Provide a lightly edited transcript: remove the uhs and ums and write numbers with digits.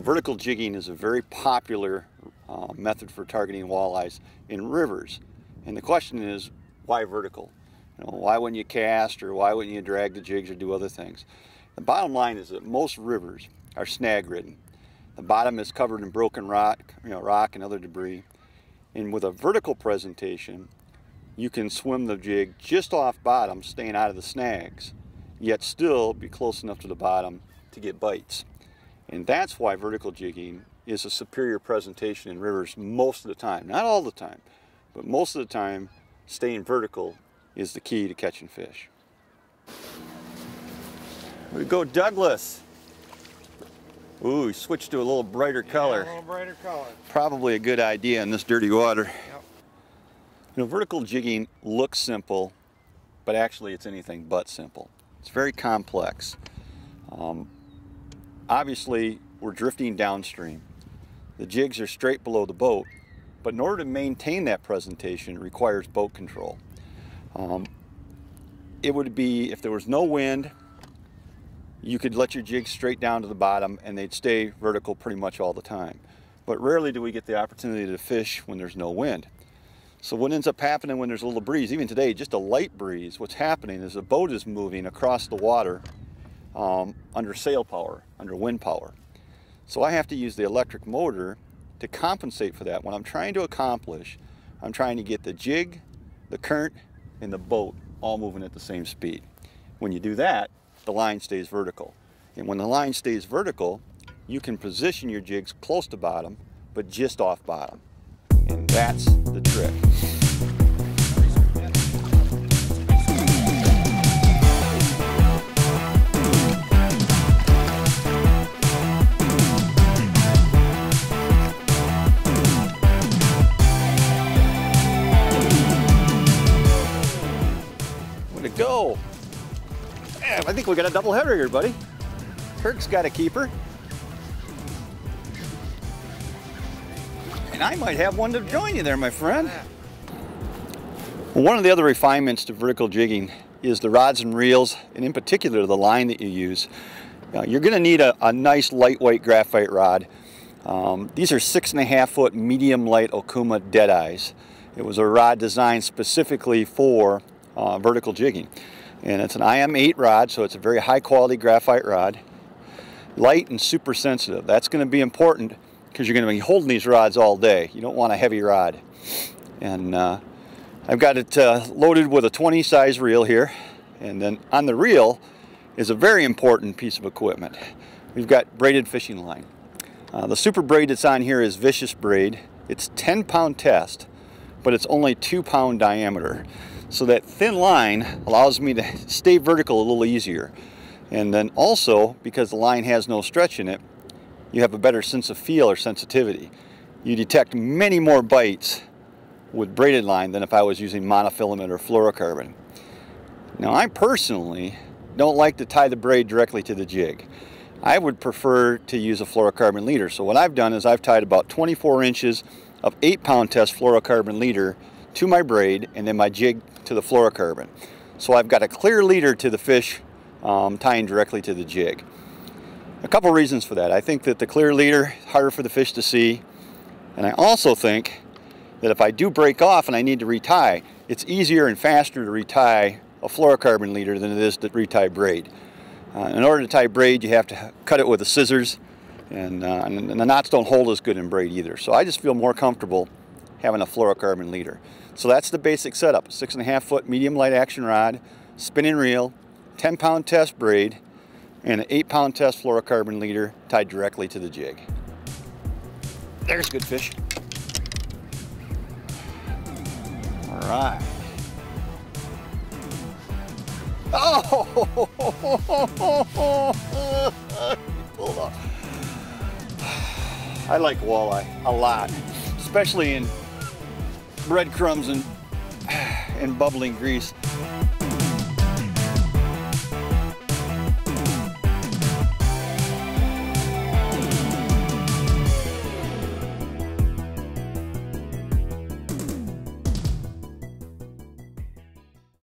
Vertical jigging is a very popular method for targeting walleyes in rivers. And the question is, why vertical? Why wouldn't you cast, or why wouldn't you drag the jigs or do other things? The bottom line is that most rivers are snag ridden. The bottom is covered in broken rock, rock and other debris. And with a vertical presentation, you can swim the jig just off bottom, staying out of the snags, yet still be close enough to the bottom to get bites. And that's why vertical jigging is a superior presentation in rivers most of the time. Not all the time, but most of the time, staying vertical is the key to catching fish. We go Douglas. Ooh, he switched to a little brighter color. Yeah, a little brighter color. Probably a good idea in this dirty water. Yep. Vertical jigging looks simple, but actually it's anything but simple. It's very complex. Obviously, we're drifting downstream. The jigs are straight below the boat, but in order to maintain that presentation, it requires boat control. It would be, if there was no wind, you could let your jigs straight down to the bottom and they'd stay vertical pretty much all the time. But rarely do we get the opportunity to fish when there's no wind. So what ends up happening when there's a little breeze, even today, just a light breeze, what's happening is the boat is moving across the water under sail power, under wind power. So I have to use the electric motor to compensate for that. What I'm trying to accomplish, I'm trying to get the jig, the current, and the boat all moving at the same speed. When you do that, the line stays vertical. And when the line stays vertical, you can position your jigs close to bottom, but just off bottom. And that's the trick. Way to go. Yeah, I think we got a double header here, buddy. Kirk's got a keeper. And I might have one to join you there, my friend. Well, one of the other refinements to vertical jigging is the rods and reels, and in particular the line that you use. You're going to need a nice lightweight graphite rod. These are 6.5 foot medium light Okuma Deadeyes. It was a rod designed specifically for vertical jigging. And it's an IM8 rod, so it's a very high quality graphite rod. Light and super sensitive. That's going to be important because you're going to be holding these rods all day. You don't want a heavy rod. And I've got it loaded with a 20 size reel here. And then on the reel is a very important piece of equipment. We've got braided fishing line. The super braid that's on here is Vicious braid. It's 10-pound test, but it's only 2-pound diameter. So that thin line allows me to stay vertical a little easier. And then also, because the line has no stretch in it, you have a better sense of feel or sensitivity. You detect many more bites with braided line than if I was using monofilament or fluorocarbon. Now, I personally don't like to tie the braid directly to the jig. I would prefer to use a fluorocarbon leader. So what I've done is I've tied about 24 inches of 8-pound test fluorocarbon leader to my braid and then my jig to the fluorocarbon. So I've got a clear leader to the fish tying directly to the jig. A couple reasons for that. I think that the clear leader is harder for the fish to see, and I also think that if I do break off and I need to retie, it's easier and faster to retie a fluorocarbon leader than it is to retie braid. In order to tie braid, you have to cut it with the scissors, and the knots don't hold as good in braid either. So I just feel more comfortable having a fluorocarbon leader. So that's the basic setup: 6.5 foot medium light action rod, spinning reel, 10-pound test braid, and an 8-pound test fluorocarbon leader tied directly to the jig. There's good fish. All right. Oh! Hold on. I like walleye a lot, especially in breadcrumbs and bubbling grease.